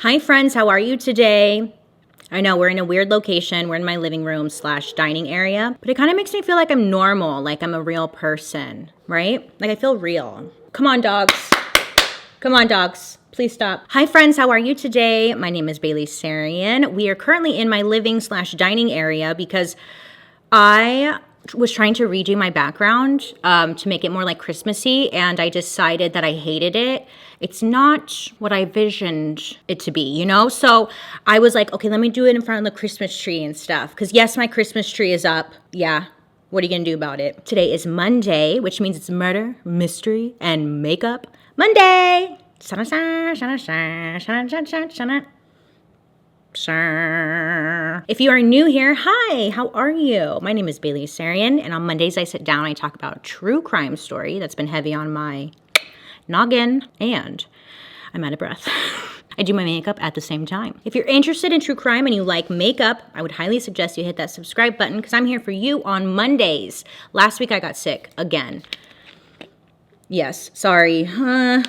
Hi friends, how are you today? I know we're in a weird location. We're in my living room / dining area, but it kind of makes me feel like I'm normal, like I'm a real person, right? Like I feel real. Come on, dogs. Come on, dogs. Please stop. Hi friends, how are you today? My name is Bailey Sarian. We are currently in my living / dining area because I was trying to redo my background to make it more like Christmassy, and I decided that I hated it. It's not what I envisioned it to be, you know? So I was like, okay, let me do it in front of the Christmas tree and stuff. Because yes, my Christmas tree is up. Yeah. What are you going to do about it? Today is Monday, which means it's murder, mystery, and makeup Monday. If you are new here, hi, how are you? My name is Bailey Sarian, and on Mondays I sit down and I talk about a true crime story that's been heavy on my noggin, and I'm out of breath. I do my makeup at the same time. If you're interested in true crime and you like makeup, I would highly suggest you hit that subscribe button because I'm here for you on Mondays. Last week I got sick again. Yes, sorry.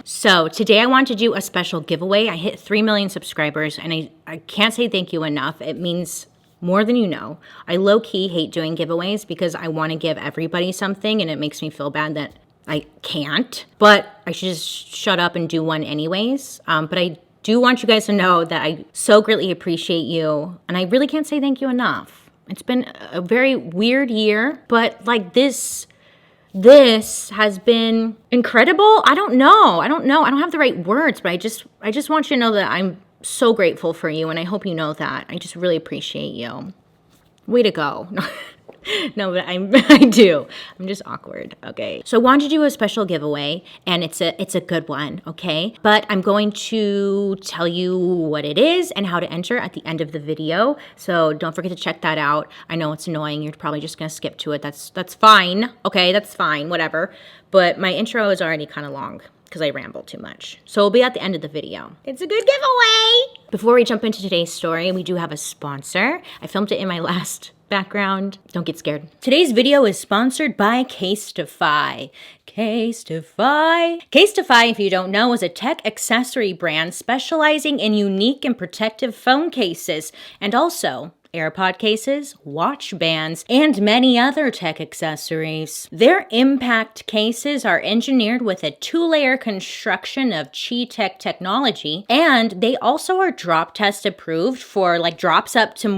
So today I want to do a special giveaway. I hit 3 million subscribers and I can't say thank you enough. It means more than you know. I low-key hate doing giveaways because I want to give everybody something and it makes me feel bad that I can't. But I should just shut up and do one anyways. But I do want you guys to know that I so greatly appreciate you and I really can't say thank you enough. It's been a very weird year, but like this has been incredible. I don't know. I don't have the right words, but I just want you to know that I'm so grateful for you, and I hope you know that. I just really appreciate you. Way to go. No, but I do. I'm just awkward, okay? So I wanted to do a special giveaway, and it's a good one, okay? But I'm going to tell you what it is and how to enter at the end of the video. So don't forget to check that out. I know it's annoying. You're probably just gonna skip to it. That's fine, okay? That's fine, whatever. But my intro is already kind of long because I ramble too much. So it'll be at the end of the video. It's a good giveaway! Before we jump into today's story, we do have a sponsor. I filmed it in my last background. Don't get scared. Today's video is sponsored by Casetify. Casetify, if you don't know, is a tech accessory brand specializing in unique and protective phone cases and also AirPod cases, watch bands, and many other tech accessories. Their impact cases are engineered with a 2-layer construction of Chi-Tech technology, and they also are drop test approved for drops up to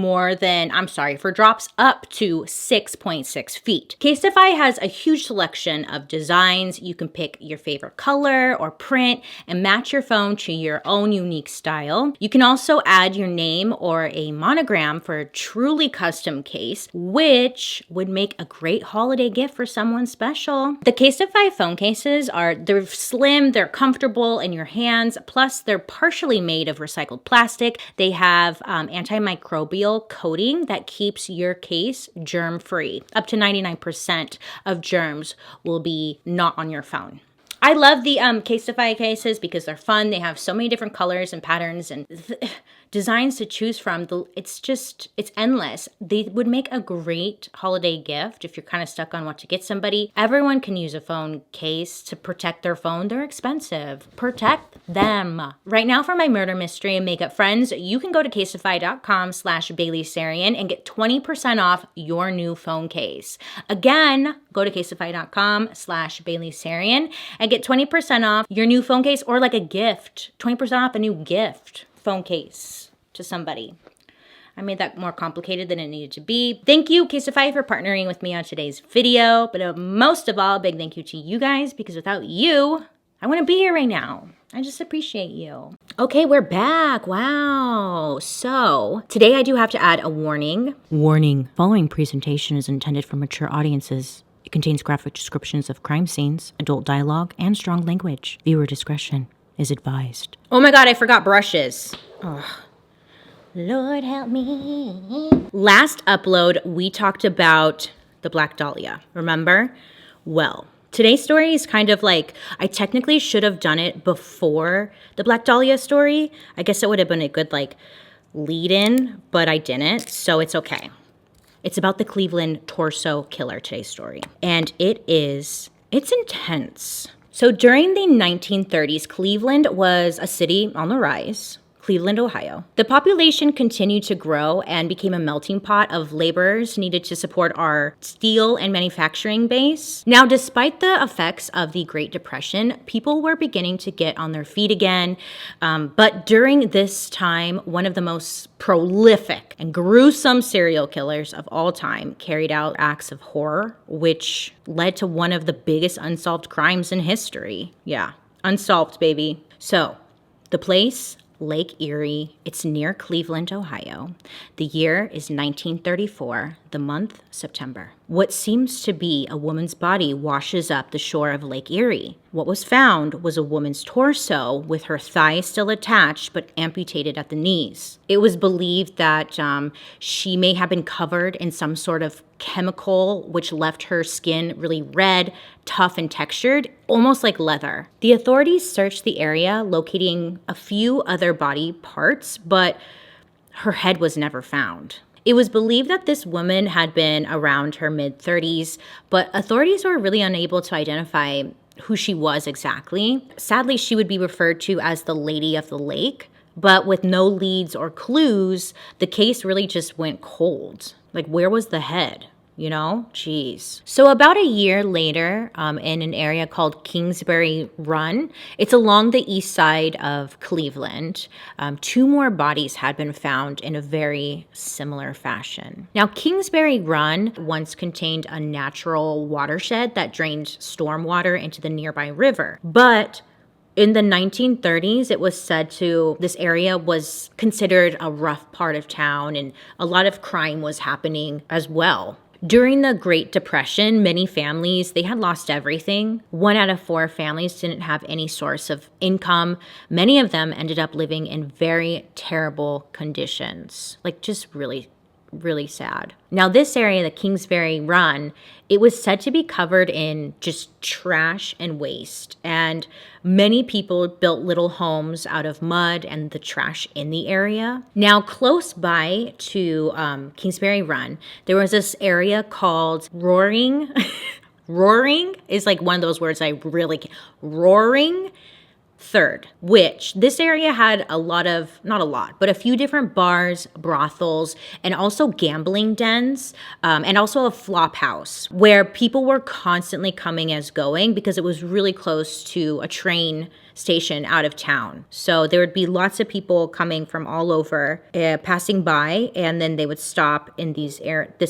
6.6 feet. Casetify has a huge selection of designs. You can pick your favorite color or print and match your phone to your own unique style. You can also add your name or a monogram for a truly custom case, which would make a great holiday gift for someone special. The Casetify phone cases they're slim, they're comfortable in your hands, plus they're partially made of recycled plastic. They have antimicrobial coating that keeps your case germ-free. Up to 99% of germs will be not on your phone. I love the Casetify cases because they're fun. They have so many different colors and patterns and designs to choose from. It's endless. They would make a great holiday gift if you're kind of stuck on what to get somebody. Everyone can use a phone case to protect their phone. They're expensive. Protect them. Right now for my murder mystery and makeup friends, you can go to casetify.com/BaileySarian and get 20% off your new phone case. Again, go to casetify.com/BaileySarian and get 20% off your new phone case or like a gift. 20% off a new gift phone case to somebody. I made that more complicated than it needed to be. Thank you, Casetify, for partnering with me on today's video. But most of all, big thank you to you guys because without you, I wouldn't be here right now. I just appreciate you. Okay, we're back. Wow. So today I do have to add a warning. Warning. Following presentation is intended for mature audiences. It contains graphic descriptions of crime scenes, adult dialogue, and strong language. Viewer discretion is advised. Oh my God, I forgot brushes. Oh, Lord help me. Last upload, we talked about the Black Dahlia. Remember? Well, today's story is kind of like, I technically should have done it before the Black Dahlia story. I guess it would have been a good lead in, but I didn't, so it's okay. It's about the Cleveland torso killer, today's story. And it's intense. So during the 1930s, Cleveland was a city on the rise. Cleveland, Ohio. The population continued to grow and became a melting pot of laborers needed to support our steel and manufacturing base. Now, despite the effects of the Great Depression, people were beginning to get on their feet again. But during this time, one of the most prolific and gruesome serial killers of all time carried out acts of horror, which led to one of the biggest unsolved crimes in history. Yeah, unsolved, baby. So, the place, Lake Erie. It's near Cleveland, Ohio. The year is 1934, the month September. What seems to be a woman's body washes up the shore of Lake Erie. What was found was a woman's torso with her thighs still attached but amputated at the knees. It was believed that she may have been covered in some sort of chemical which left her skin really red, tough, and textured, almost like leather. The authorities searched the area, locating a few other body parts, but her head was never found. It was believed that this woman had been around her mid-30s, but authorities were really unable to identify who she was exactly. Sadly, she would be referred to as the Lady of the Lake, but with no leads or clues, the case really just went cold. Like, where was the head? You know? Jeez. So about a year later, in an area called Kingsbury Run, it's along the east side of Cleveland, 2 more bodies had been found in a very similar fashion. Now, Kingsbury Run once contained a natural watershed that drained stormwater into the nearby river, but in the 1930s, it was said this area was considered a rough part of town and a lot of crime was happening as well. During the Great Depression, many families, they had lost everything. 1 out of 4 families didn't have any source of income. Many of them ended up living in very terrible conditions, like just really sad. Now, this area, the Kingsbury Run, it was said to be covered in just trash and waste. And many people built little homes out of mud and the trash in the area. Now, close by to Kingsbury Run, there was this area called Roaring. Roaring is like one of those words I really can't. Roaring Third, which this area had a few different bars, brothels, and also gambling dens, and also a flop house where people were constantly coming as going because it was really close to a train station out of town. So there would be lots of people coming from all over, passing by, and then they would stop in this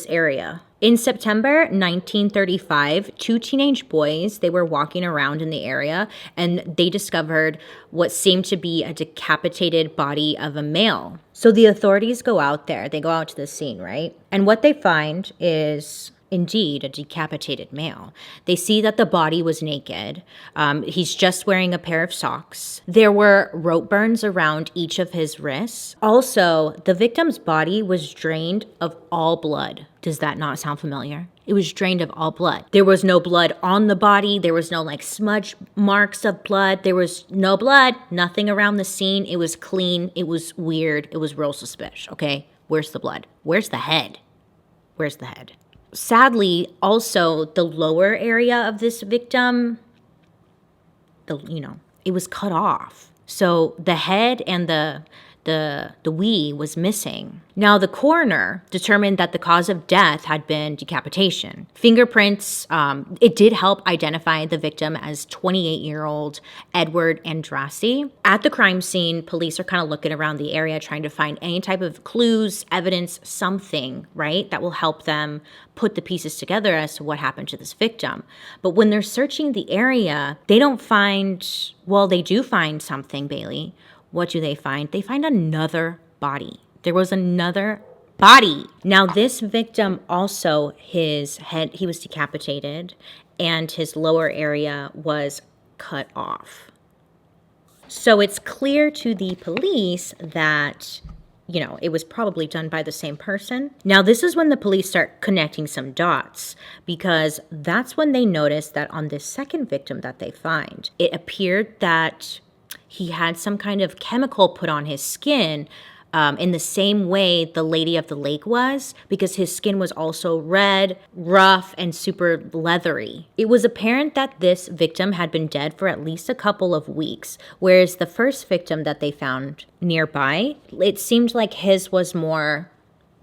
area. In September 1935, 2 teenage boys, they were walking around in the area and they discovered what seemed to be a decapitated body of a male. So the authorities go out there, they go out to the scene, right? And what they find is indeed a decapitated male. They see that the body was naked. He's just wearing a pair of socks. There were rope burns around each of his wrists. Also, the victim's body was drained of all blood. Does that not sound familiar? It was drained of all blood. There was no blood on the body. There was no smudge marks of blood. There was no blood, nothing around the scene. It was clean. It was weird. It was real suspicious, okay? Where's the blood? Where's the head? Where's the head? Sadly, also, the lower area of this victim, it was cut off. So the head and the wee was missing. Now, the coroner determined that the cause of death had been decapitation. Fingerprints, it did help identify the victim as 28-year-old Edward Andrassy. At the crime scene, police are kind of looking around the area trying to find any type of clues, evidence, something, right, that will help them put the pieces together as to what happened to this victim. But when they're searching the area, they do find something, Bailey. What do they find? They find another body. There was another body. Now, this victim also, his head, he was decapitated, and his lower area was cut off. So it's clear to the police that, it was probably done by the same person. Now, this is when the police start connecting some dots, because that's when they notice that on this second victim that they find, it appeared that he had some kind of chemical put on his skin in the same way the Lady of the Lake was, because his skin was also red, rough, and super leathery. It was apparent that this victim had been dead for at least a couple of weeks, whereas the first victim that they found nearby, it seemed like his was more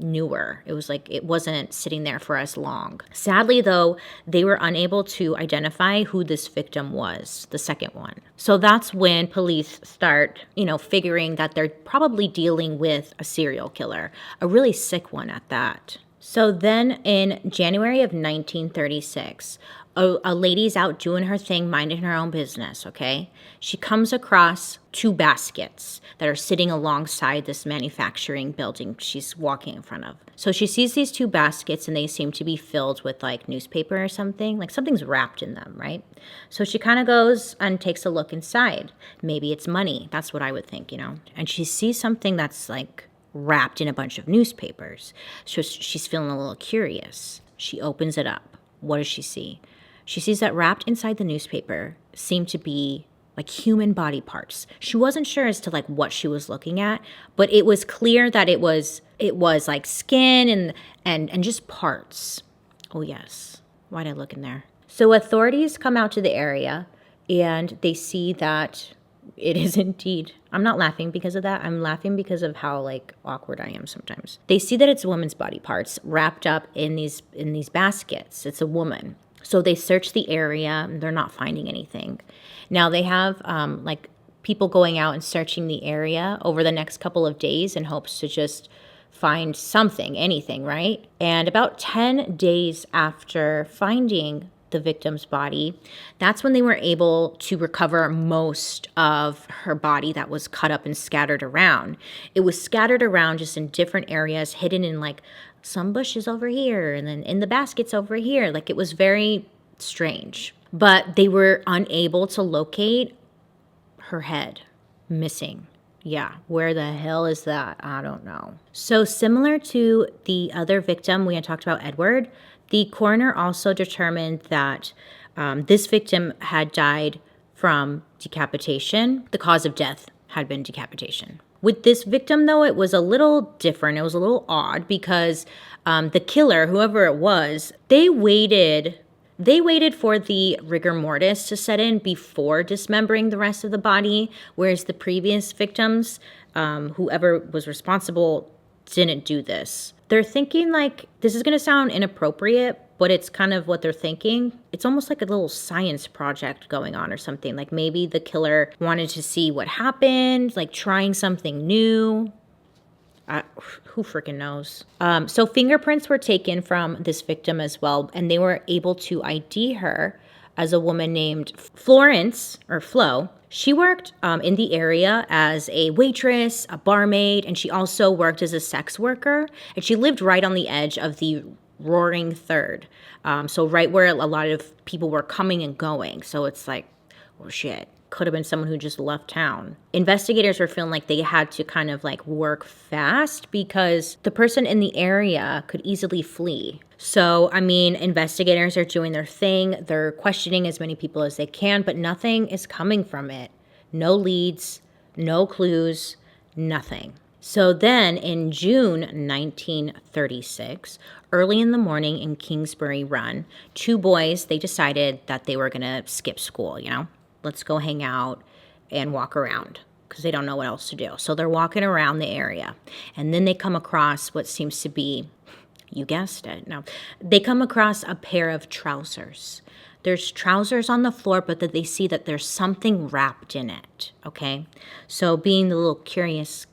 newer. It was like it wasn't sitting there for as long. Sadly, though, they were unable to identify who this victim was, the second one. So that's when police start, figuring that they're probably dealing with a serial killer, a really sick one at that. So then in January of 1936, a lady's out doing her thing, minding her own business, okay? She comes across two baskets that are sitting alongside this manufacturing building she's walking in front of. So she sees these two baskets and they seem to be filled with like newspaper or something, like something's wrapped in them, right? So she kind of goes and takes a look inside. Maybe it's money. That's what I would think, And she sees something that's like wrapped in a bunch of newspapers. So she's feeling a little curious. She opens it up. What does she see? She sees that wrapped inside the newspaper seemed to be like human body parts. She wasn't sure as to like what she was looking at, but it was clear that it was like skin and just parts. Oh yes. Why'd I look in there? So authorities come out to the area and they see that it is indeed. I'm not laughing because of that. I'm laughing because of how like awkward I am sometimes. They see that it's a woman's body parts wrapped up in these baskets. It's a woman. So they search the area. They're not finding anything. Now they have like people going out and searching the area over the next couple of days in hopes to just find something, anything, right? And about 10 days after finding the victim's body, that's when they were able to recover most of her body that was cut up and scattered around. It was scattered around just in different areas, hidden in like some bushes over here and then in the baskets over here. Like it was very strange. But they were unable to locate her head. Missing. Yeah, where the hell is that? I don't know. So similar to the other victim we had talked about, Edward, the coroner also determined that this victim had died from decapitation. The cause of death had been decapitation. With this victim, though, it was a little different. It was a little odd because the killer, whoever it was, they waited for the rigor mortis to set in before dismembering the rest of the body, whereas the previous victims, whoever was responsible, didn't do this. They're thinking like, this is going to sound inappropriate, but it's kind of what they're thinking. It's almost like a little science project going on or something. Like maybe the killer wanted to see what happened, like trying something new. Who freaking knows? So fingerprints were taken from this victim as well, and they were able to ID her as a woman named Florence, or Flo. She worked in the area as a waitress, a barmaid, and she also worked as a sex worker. And she lived right on the edge of the Roaring Third. So right where a lot of people were coming and going. So it's like, oh shit. Could have been someone who just left town. Investigators were feeling like they had to kind of like work fast because the person in the area could easily flee. So, I mean, investigators are doing their thing. They're questioning as many people as they can, but nothing is coming from it. No leads, no clues, nothing. So then in June 1936, early in the morning in Kingsbury Run, two boys, they decided that they were going to skip school, Let's go hang out and walk around because they don't know what else to do. So they're walking around the area. And then they come across what seems to be, you guessed it, no. They come across a pair of trousers. There's trousers on the floor, but that they see that there's something wrapped in it, okay? So being the little curious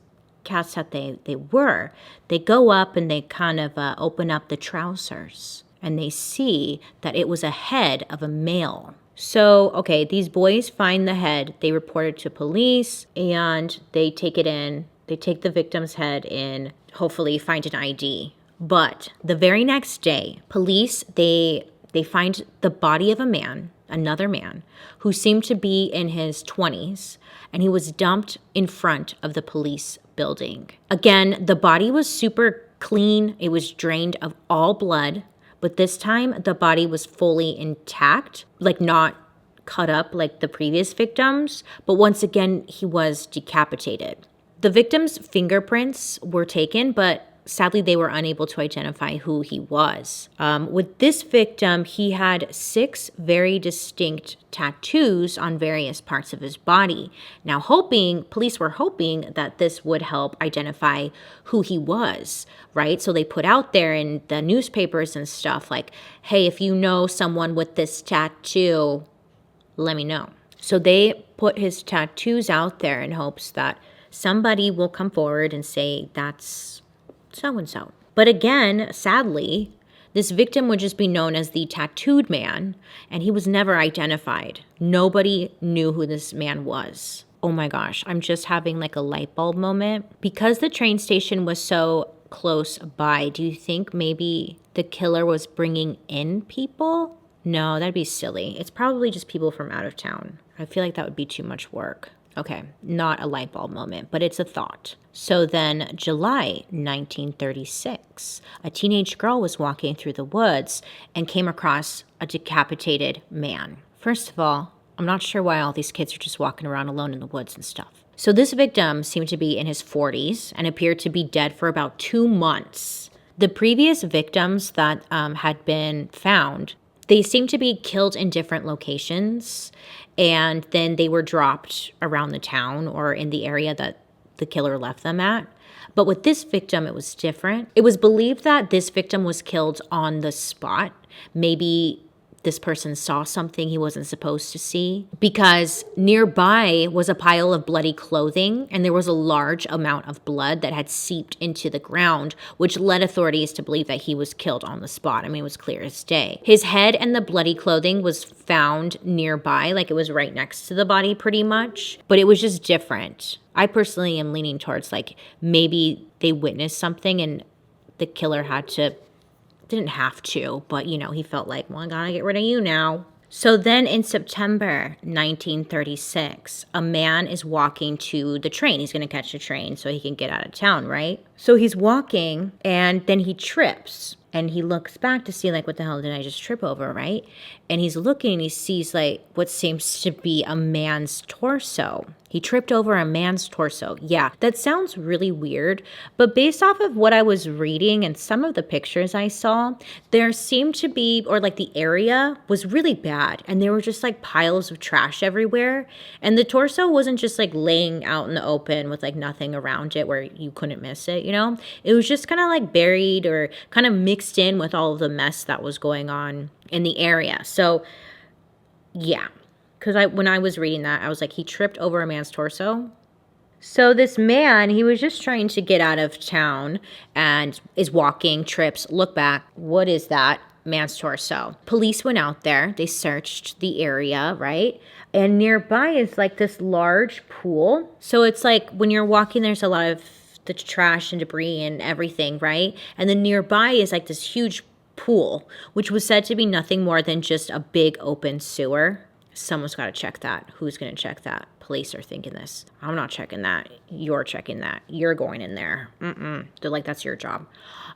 cats that they were, they go up and they kind of open up the trousers. And they see that it was a head of a male. So, okay, these boys find the head, they report it to police, and they take it in, they take the victim's head in, hopefully find an ID. But the very next day, police, they find the body of a man, another man, who seemed to be in his 20s, and he was dumped in front of the police building. Again, the body was super clean, it was drained of all blood. But this time, the body was fully intact, like not cut up like the previous victims. But once again, he was decapitated. The victim's fingerprints were taken, but sadly, they were unable to identify who he was. With this victim, he had 6 very distinct tattoos on various parts of his body. Now, police were hoping that this would help identify who he was, right? So they put out there in the newspapers and stuff like, hey, if you know someone with this tattoo, let me know. So they put his tattoos out there in hopes that somebody will come forward and say, that's so-and-so. But again, sadly, this victim would just be known as the tattooed man, and he was never identified. Nobody knew who this man was. Oh my gosh, I'm just having like a light bulb moment. Because the train station was so close by, do you think maybe the killer was bringing in people? No, that'd be silly. It's probably just people from out of town. I feel like that would be too much work. Okay, not a light bulb moment, but it's a thought. So then, July 1936, a teenage girl was walking through the woods and came across a decapitated man. First of all, I'm not sure why all these kids are just walking around alone in the woods and stuff. So this victim seemed to be in his 40s and appeared to be dead for about 2 months. The previous victims that had been found, they seemed to be killed in different locations, and then they were dropped around the town or in the area that the killer left them at. But with this victim, it was different. It was believed that this victim was killed on the spot. Maybe this person saw something he wasn't supposed to see, because nearby was a pile of bloody clothing and there was a large amount of blood that had seeped into the ground, which led authorities to believe that he was killed on the spot. I mean, it was clear as day. His head and the bloody clothing was found nearby, like it was right next to the body pretty much, but it was just different. I personally am leaning towards like maybe they witnessed something and the killer didn't have to, but he felt like, well, I gotta get rid of you now. So then in September 1936, a man is walking to the train. He's gonna catch a train so he can get out of town, right? So he's walking and then he trips and he looks back to see like, what the hell did I just trip over, right? And he's looking and he sees like what seems to be a man's torso. He tripped over a man's torso. Yeah, that sounds really weird, but based off of what I was reading and some of the pictures I saw, there seemed to be, or like the area was really bad, and there were just like piles of trash everywhere, and the torso wasn't just like laying out in the open with like nothing around it where you couldn't miss it, It was just kind of like buried or kind of mixed in with all of the mess that was going on in the area. So, yeah. Because when I was reading that, I was like, he tripped over a man's torso. So this man, he was just trying to get out of town and is walking, trips, look back. What is that? Man's torso. Police went out there. They searched the area, right? And nearby is like this large pool. So it's like when you're walking, there's a lot of the trash and debris and everything, right? And then nearby is like this huge pool, which was said to be nothing more than just a big open sewer. Someone's got to check that. Who's going to check that? Police are thinking this. I'm not checking that. You're checking that. You're going in there. They're like, that's your job.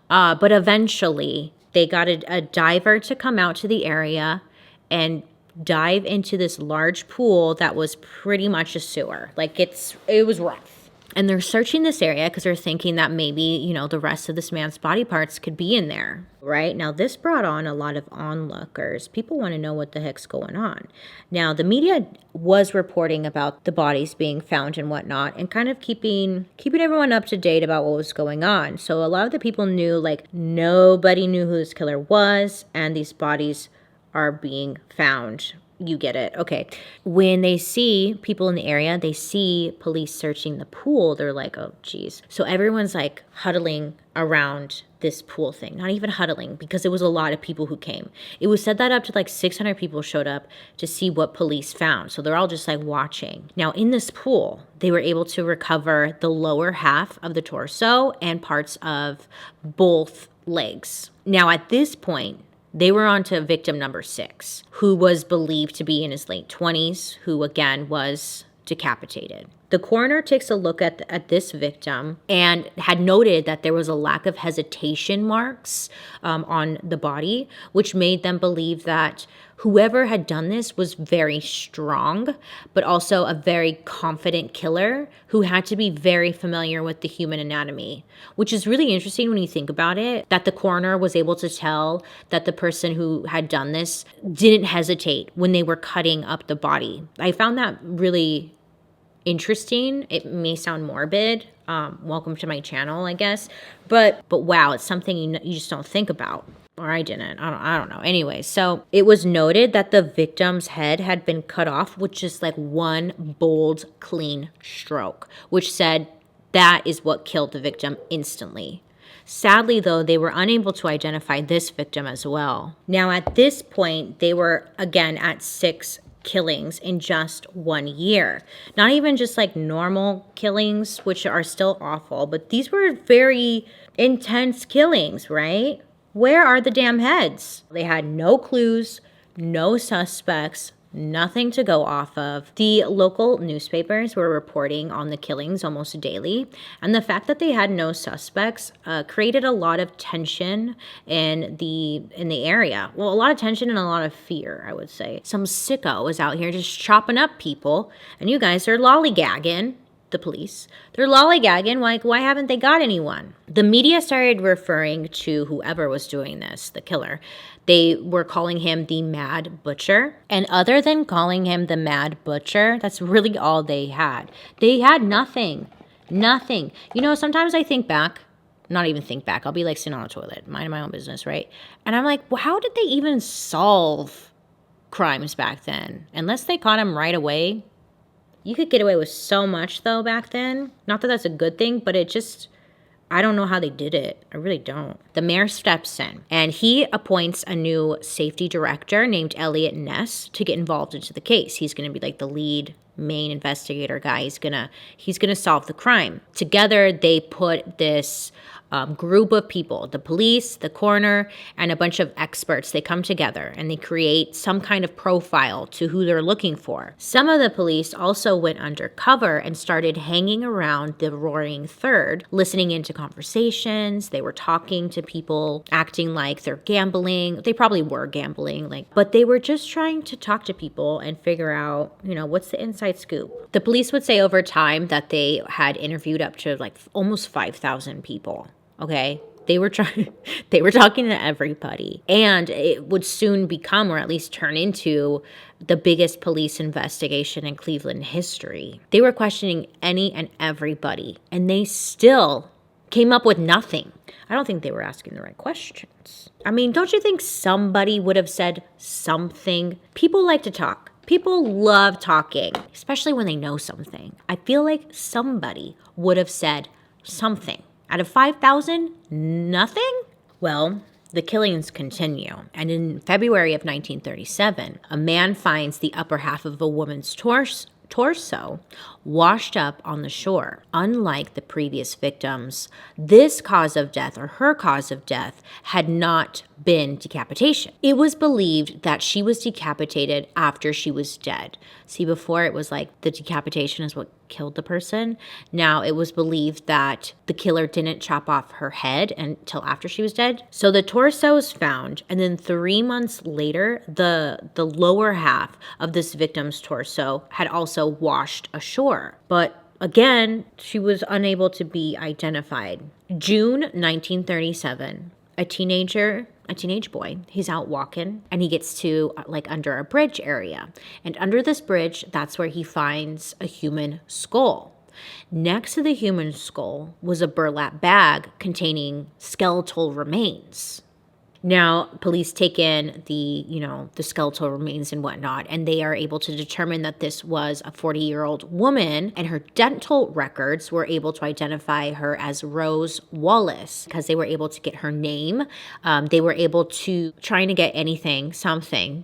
But eventually, they got a diver to come out to the area and dive into this large pool that was pretty much a sewer. Like, it was rough. And they're searching this area because they're thinking that maybe, the rest of this man's body parts could be in there, right? Now, this brought on a lot of onlookers. People want to know what the heck's going on. Now, the media was reporting about the bodies being found and whatnot and kind of keeping everyone up to date about what was going on. So a lot of the people knew, like, nobody knew who this killer was, and these bodies are being found. You get it. Okay. When they see people in the area, they see police searching the pool, they're like, oh, geez. So everyone's like huddling around this pool thing. Not even huddling, because it was a lot of people who came. It was said that up to like 600 people showed up to see what police found. So they're all just like watching. Now in this pool, they were able to recover the lower half of the torso and parts of both legs. Now at this point, they were on to victim number 6, who was believed to be in his late 20s, who again was decapitated. The coroner takes a look at this victim and had noted that there was a lack of hesitation marks on the body, which made them believe that whoever had done this was very strong, but also a very confident killer who had to be very familiar with the human anatomy, which is really interesting when you think about it, that the coroner was able to tell that the person who had done this didn't hesitate when they were cutting up the body. I found that really interesting. It may sound morbid. Welcome to my channel, I guess. But wow, it's something you just don't think about. Or I didn't. I don't know. Anyway, so it was noted that the victim's head had been cut off with just like one bold, clean stroke, which said that is what killed the victim instantly. Sadly, though, they were unable to identify this victim as well. Now, at this point, they were again at 6 killings in just 1 year. Not even just like normal killings, which are still awful, but these were very intense killings, right? Where are the damn heads? They had no clues, no suspects, nothing to go off of. The local newspapers were reporting on the killings almost daily, and the fact that they had no suspects created a lot of tension in the area. Well, a lot of tension and a lot of fear, I would say. Some sicko is out here just chopping up people, and you guys are lollygagging. The police. They're lollygagging. Like, why haven't they got anyone? The media started referring to whoever was doing this, the killer. They were calling him the Mad Butcher. And other than calling him the Mad Butcher, that's really all they had. They had nothing. Nothing. You know, sometimes I think back, not even think back. I'll be like sitting on a toilet, minding my own business, right? And I'm like, well, how did they even solve crimes back then? Unless they caught him right away. You could get away with so much, though, back then. Not that that's a good thing, but it just, I don't know how they did it. I really don't. The mayor steps in, and he appoints a new safety director named Elliot Ness to get involved into the case. He's going to be like the lead main investigator guy. He's gonna solve the crime. Together, they put this group of people, the police, the coroner, and a bunch of experts. They come together and they create some kind of profile to who they're looking for. Some of the police also went undercover and started hanging around the Roaring Third, listening into conversations. They were talking to people, acting like they're gambling. They probably were gambling, but they were just trying to talk to people and figure out, what's the inside scoop. The police would say over time that they had interviewed up to almost 5,000 people. Okay, they were talking to everybody, and it would soon become, or at least turn into, the biggest police investigation in Cleveland history. They were questioning any and everybody, and they still came up with nothing. I don't think they were asking the right questions. I mean, don't you think somebody would have said something? People like to talk. People love talking, especially when they know something. I feel like somebody would have said something. Out of 5,000, nothing? Well, the killings continue. And in February of 1937, a man finds the upper half of a woman's torso washed up on the shore. Unlike the previous victims, this cause of death, or her cause of death, had not been decapitation. It was believed that she was decapitated after she was dead. See, before it was like the decapitation is what killed the person. Now it was believed that the killer didn't chop off her head until after she was dead. So the torso is found, and then 3 months later, the lower half of this victim's torso had also washed ashore. But again, she was unable to be identified. June 1937, a teenage boy, he's out walking, and he gets to under a bridge area. And under this bridge, that's where he finds a human skull. Next to the human skull was a burlap bag containing skeletal remains. Now, police take in the skeletal remains and whatnot, and they are able to determine that this was a 40-year-old woman, and her dental records were able to identify her as Rose Wallace because they were able to get her name. They were able to, trying to get anything, something,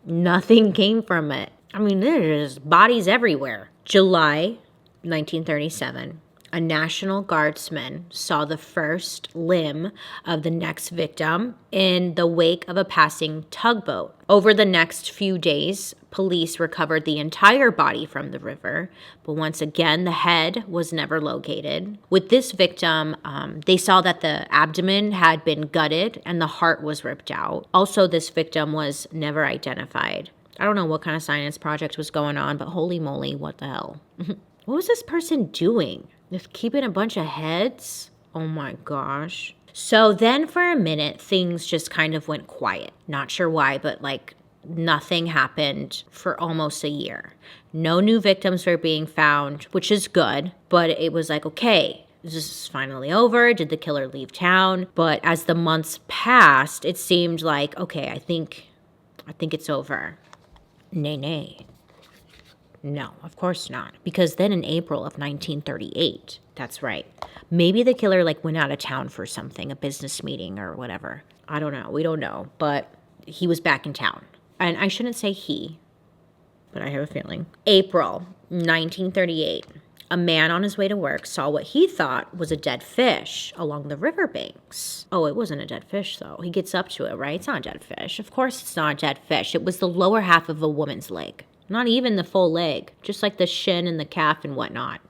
nothing came from it. I mean, there's bodies everywhere. July 1937. a National Guardsman saw the first limb of the next victim in the wake of a passing tugboat. Over the next few days, police recovered the entire body from the river, but once again, the head was never located. With this victim, they saw that the abdomen had been gutted and the heart was ripped out. Also, this victim was never identified. I don't know what kind of science project was going on, but holy moly, what the hell? What was this person doing? Just keeping a bunch of heads? Oh my gosh. So then for a minute, things just kind of went quiet. Not sure why, but like nothing happened for almost a year. No new victims were being found, which is good, but it was like, okay, is this finally over? Did the killer leave town? But as the months passed, it seemed like, okay, I think it's over. Nay. No, of course not. Because then in April of 1938, that's right, maybe the killer like went out of town for something, a business meeting or whatever. I don't know. We don't know. But he was back in town. And I shouldn't say he, but I have a feeling. April 1938, a man on his way to work saw what he thought was a dead fish along the riverbanks. Oh, it wasn't a dead fish, though. He gets up to it, right? It's not a dead fish. Of course it's not a dead fish. It was the lower half of a woman's leg. Not even the full leg. Just like the shin and the calf and whatnot.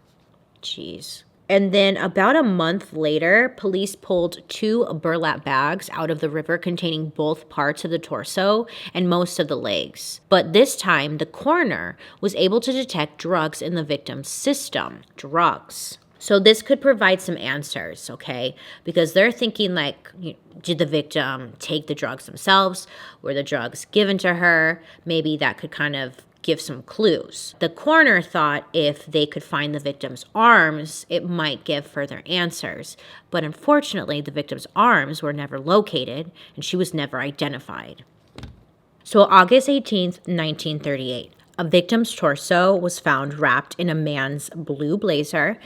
Jeez. And then about a month later, police pulled 2 burlap bags out of the river containing both parts of the torso and most of the legs. But this time, the coroner was able to detect drugs in the victim's system. Drugs. So this could provide some answers, okay? Because they're thinking like, did the victim take the drugs themselves? Were the drugs given to her? Maybe that could kind of give some clues. The coroner thought if they could find the victim's arms, it might give further answers. But unfortunately, the victim's arms were never located and she was never identified. So August 18th, 1938, a victim's torso was found wrapped in a man's blue blazer.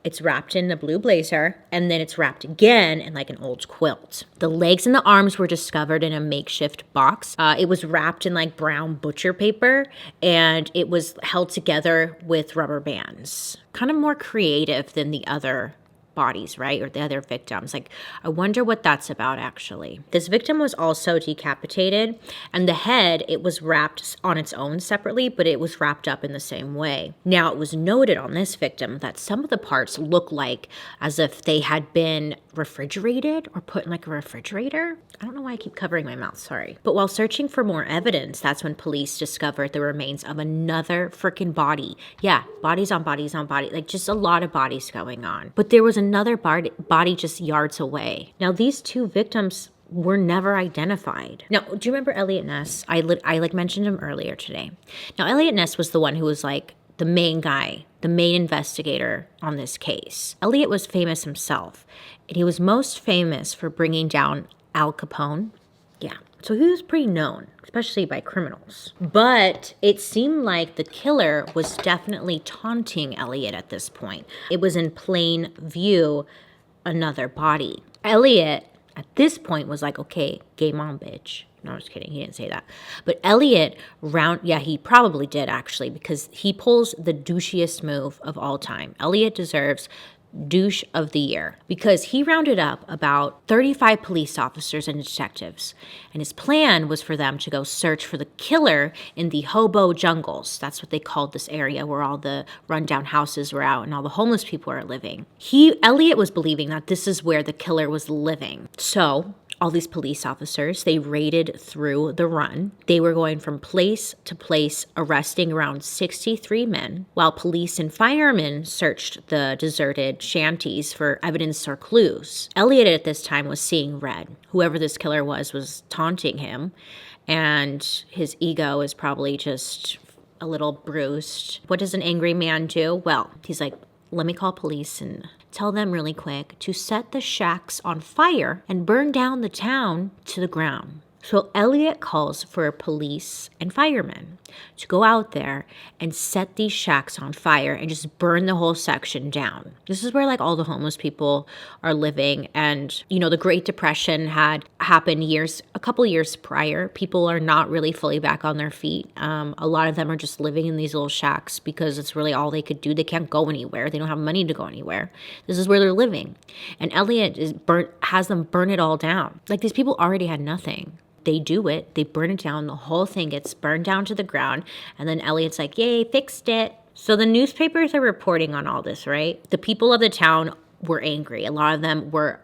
It's wrapped in a blue blazer, and then it's wrapped again in like an old quilt. The legs and the arms were discovered in a makeshift box. It was wrapped in like brown butcher paper, and it was held together with rubber bands. Kind of more creative than the other bodies, right? Or the other victims. Like, I wonder what that's about, actually. This victim was also decapitated, and the head, it was wrapped on its own separately, but it was wrapped up in the same way. Now, it was noted on this victim that some of the parts look like as if they had been refrigerated or put in like a refrigerator. I don't know why I keep covering my mouth, sorry. But while searching for more evidence, that's when police discovered the remains of another freaking body. Yeah, bodies on bodies on bodies, like just a lot of bodies going on. But there was another body just yards away. Now, these 2 victims were never identified. Now, do you remember Eliot Ness? I mentioned him earlier today. Now, Eliot Ness was the one who was like the main guy, the main investigator on this case. Eliot was famous himself, and he was most famous for bringing down Al Capone. Yeah, so he was pretty known, especially by criminals. But it seemed like the killer was definitely taunting Eliot at this point. It was in plain view, another body. Eliot, at this point, was like, okay, game on, bitch. No, I'm just kidding. He didn't say that. But Eliot he probably did, actually, because he pulls the douchiest move of all time. Eliot deserves douche of the year because he rounded up about 35 police officers and detectives, and his plan was for them to go search for the killer in the hobo jungles. That's what they called this area where all the rundown houses were out and all the homeless people were living. Eliot was believing that this is where the killer was living. So all these police officers, they raided through the run. They were going from place to place, arresting around 63 men, while police and firemen searched the deserted shanties for evidence or clues. Eliot at this time was seeing red. Whoever this killer was taunting him, and his ego is probably just a little bruised. What does an angry man do? Well, he's like, let me call police and tell them really quick to set the shacks on fire and burn down the town to the ground. So Elliot calls for police and firemen to go out there and set these shacks on fire and just burn the whole section down. This is where like all the homeless people are living. And, you know, the Great Depression had happened a couple years prior. People are not really fully back on their feet. A lot of them are just living in these little shacks because it's really all they could do. They can't go anywhere. They don't have money to go anywhere. This is where they're living. And Elliot has them burn it all down. Like these people already had nothing. They do it. They burn it down. The whole thing gets burned down to the ground. And then Elliot's like, yay, fixed it. So the newspapers are reporting on all this, right? The people of the town were angry. A lot of them were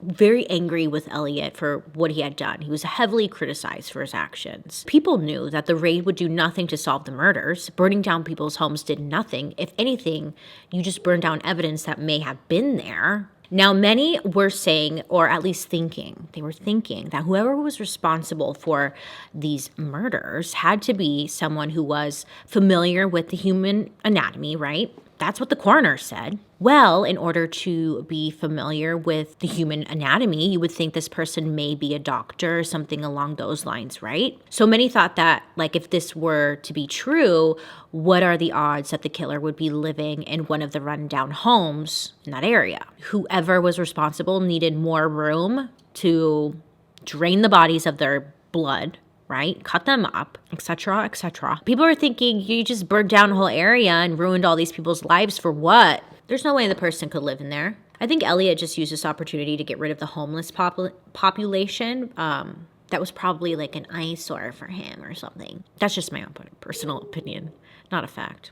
very angry with Elliot for what he had done. He was heavily criticized for his actions. People knew that the raid would do nothing to solve the murders. Burning down people's homes did nothing. If anything, you just burned down evidence that may have been there. Now, many were saying, or at least thinking, that whoever was responsible for these murders had to be someone who was familiar with the human anatomy, right? That's what the coroner said. Well, in order to be familiar with the human anatomy, you would think this person may be a doctor or something along those lines, right? So many thought that, like, if this were to be true, what are the odds that the killer would be living in one of the rundown homes in that area? Whoever was responsible needed more room to drain the bodies of their blood, right? Cut them up, etc., etc. People are thinking you just burned down a whole area and ruined all these people's lives for what? There's no way the person could live in there. I think Elliot just used this opportunity to get rid of the homeless population. That was probably like an eyesore for him or something. That's just my own personal opinion, not a fact.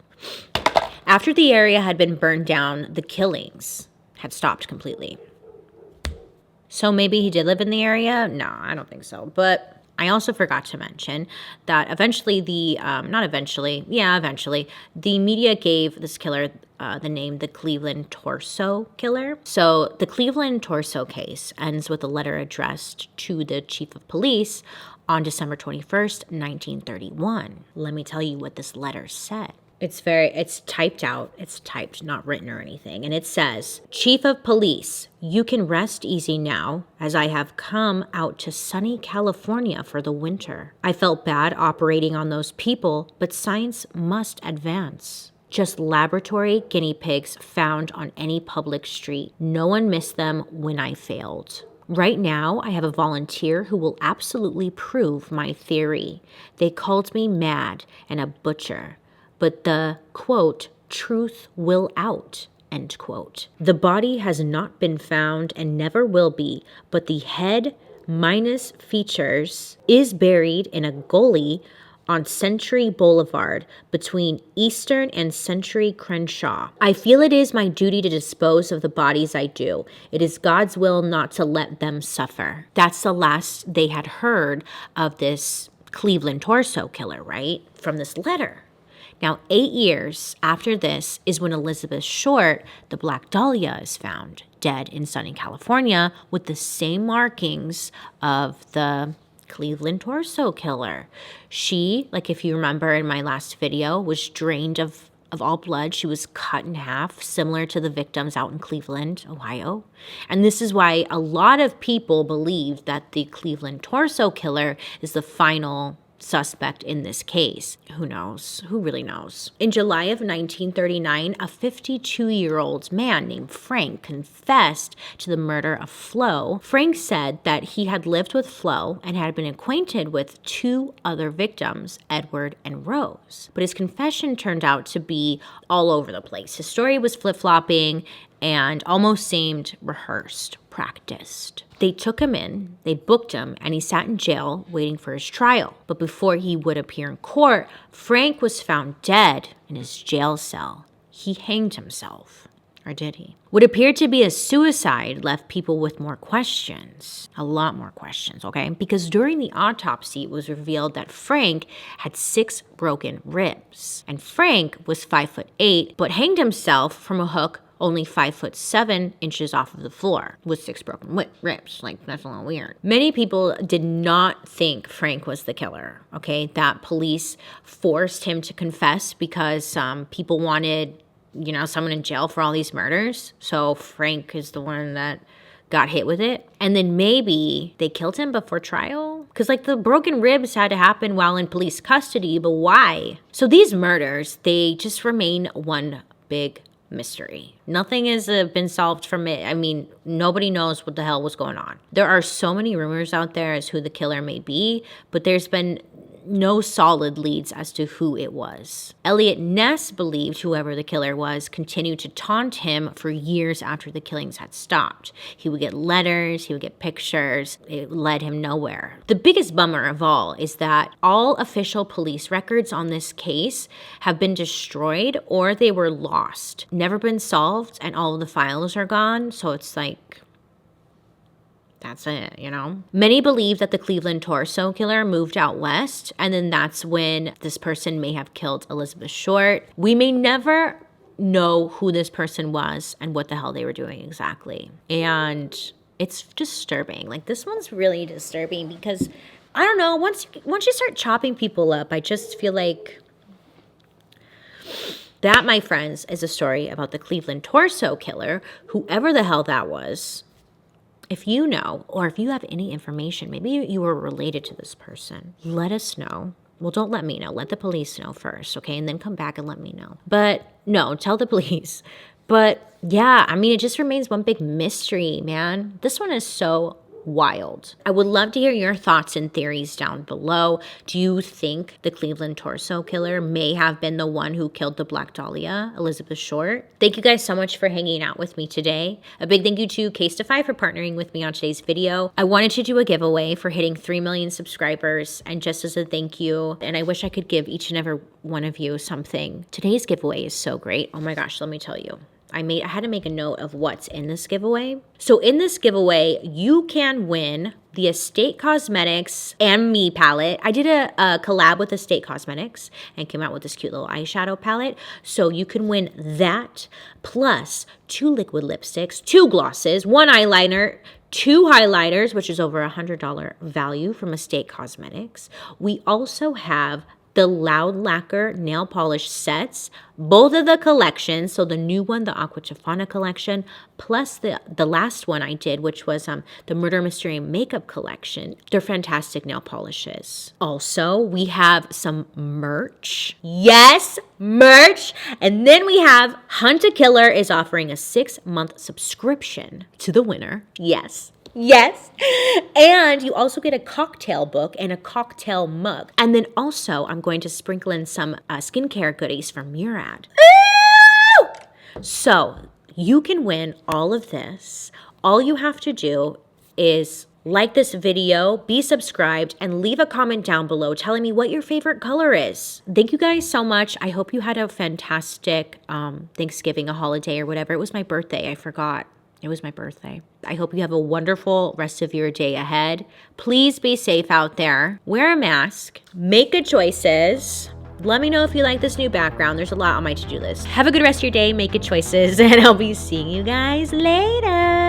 After the area had been burned down, the killings had stopped completely. So maybe he did live in the area? No, I don't think so. But I also forgot to mention that eventually the media gave this killer the name the Cleveland Torso Killer. So the Cleveland Torso case ends with a letter addressed to the chief of police on December 21st, 1931. Let me tell you what this letter said. It's typed out. It's typed, not written or anything. And it says, Chief of Police, you can rest easy now, as I have come out to sunny California for the winter. I felt bad operating on those people, but science must advance. Just laboratory guinea pigs found on any public street. No one missed them when I failed. Right now, I have a volunteer who will absolutely prove my theory. They called me mad and a butcher. But the, quote, truth will out, end quote. The body has not been found and never will be, but the head minus features is buried in a gully on Century Boulevard between Eastern and Century Crenshaw. I feel it is my duty to dispose of the bodies I do. It is God's will not to let them suffer. That's the last they had heard of this Cleveland Torso Killer, right? From this letter. Now, 8 years after this is when Elizabeth Short, the Black Dahlia, is found dead in sunny California with the same markings of the Cleveland Torso Killer. She, like if you remember in my last video, was drained of all blood. She was cut in half, similar to the victims out in Cleveland, Ohio. And this is why a lot of people believe that the Cleveland Torso Killer is the final suspect in this case. Who knows? Who really knows? In July of 1939, a 52-year-old man named Frank confessed to the murder of Flo. Frank said that he had lived with Flo and had been acquainted with 2 other victims, Edward and Rose. But his confession turned out to be all over the place. His story was flip-flopping and almost seemed rehearsed, practiced. They took him in, they booked him, and he sat in jail waiting for his trial. But before he would appear in court, Frank was found dead in his jail cell. He hanged himself. Or did he? What appeared to be a suicide left people with more questions. A lot more questions, okay? Because during the autopsy, it was revealed that Frank had 6 broken ribs. And Frank was 5'8", but hanged himself from a hook only 5'7" off of the floor with 6 broken ribs. Like, that's a little weird. Many people did not think Frank was the killer, okay? That police forced him to confess because people wanted, someone in jail for all these murders. So Frank is the one that got hit with it. And then maybe they killed him before trial. Because like the broken ribs had to happen while in police custody, but why? So these murders, they just remain one big mystery. Nothing has been solved from it. I mean, nobody knows what the hell was going on. There are so many rumors out there as who the killer may be, but there's been no solid leads as to who it was. Eliot Ness believed whoever the killer was continued to taunt him for years after the killings had stopped. He would get letters, he would get pictures. It led him nowhere. The biggest bummer of all is that all official police records on this case have been destroyed or they were lost, never been solved, and all of the files are gone. So it's like, that's it, you know? Many believe that the Cleveland Torso killer moved out west, and then that's when this person may have killed Elizabeth Short. We may never know who this person was and what the hell they were doing exactly. And it's disturbing. Like, this one's really disturbing because, I don't know, once you start chopping people up, I just feel like that, my friends, is a story about the Cleveland Torso killer, whoever the hell that was. If you know, or if you have any information, maybe you were related to this person, let us know. Well, don't let me know. Let the police know first, okay? And then come back and let me know. But no, tell the police. But yeah, I mean, it just remains one big mystery, man. This one is so wild. I would love to hear your thoughts and theories down below. Do you think the Cleveland Torso killer may have been the one who killed the Black Dahlia, Elizabeth Short? Thank you guys so much for hanging out with me today. A big thank you to Casetify for partnering with me on today's video. I wanted to do a giveaway for hitting 3 million subscribers, and just as a thank you, and I wish I could give each and every one of you something. Today's giveaway is so great. Oh my gosh, let me tell you. I had to make a note of what's in this giveaway. So in this giveaway, you can win the Estate Cosmetics and Me palette. I did a collab with Estate Cosmetics and came out with this cute little eyeshadow palette. So you can win that plus 2 liquid lipsticks, 2 glosses, 1 eyeliner, 2 highlighters, which is over $100 value from Estate Cosmetics. We also have the Loud Lacquer nail polish sets, both of the collections, so the new one, the Aqua Tofana collection, plus the last one I did, which was the Murder Mystery Makeup collection. They're fantastic nail polishes. Also, we have some merch. Yes, merch. And then we have Hunt a Killer is offering a 6-month subscription to the winner. Yes. Yes. And you also get a cocktail book and a cocktail mug. And then also I'm going to sprinkle in some skincare goodies from Murad. Ooh! So you can win all of this. All you have to do is like this video, be subscribed, and leave a comment down below telling me what your favorite color is. Thank you guys so much. I hope you had a fantastic Thanksgiving, a holiday or whatever. It was my birthday. I forgot. It was my birthday. I hope you have a wonderful rest of your day ahead. Please be safe out there. Wear a mask. Make good choices. Let me know if you like this new background. There's a lot on my to-do list. Have a good rest of your day. Make good choices. And I'll be seeing you guys later.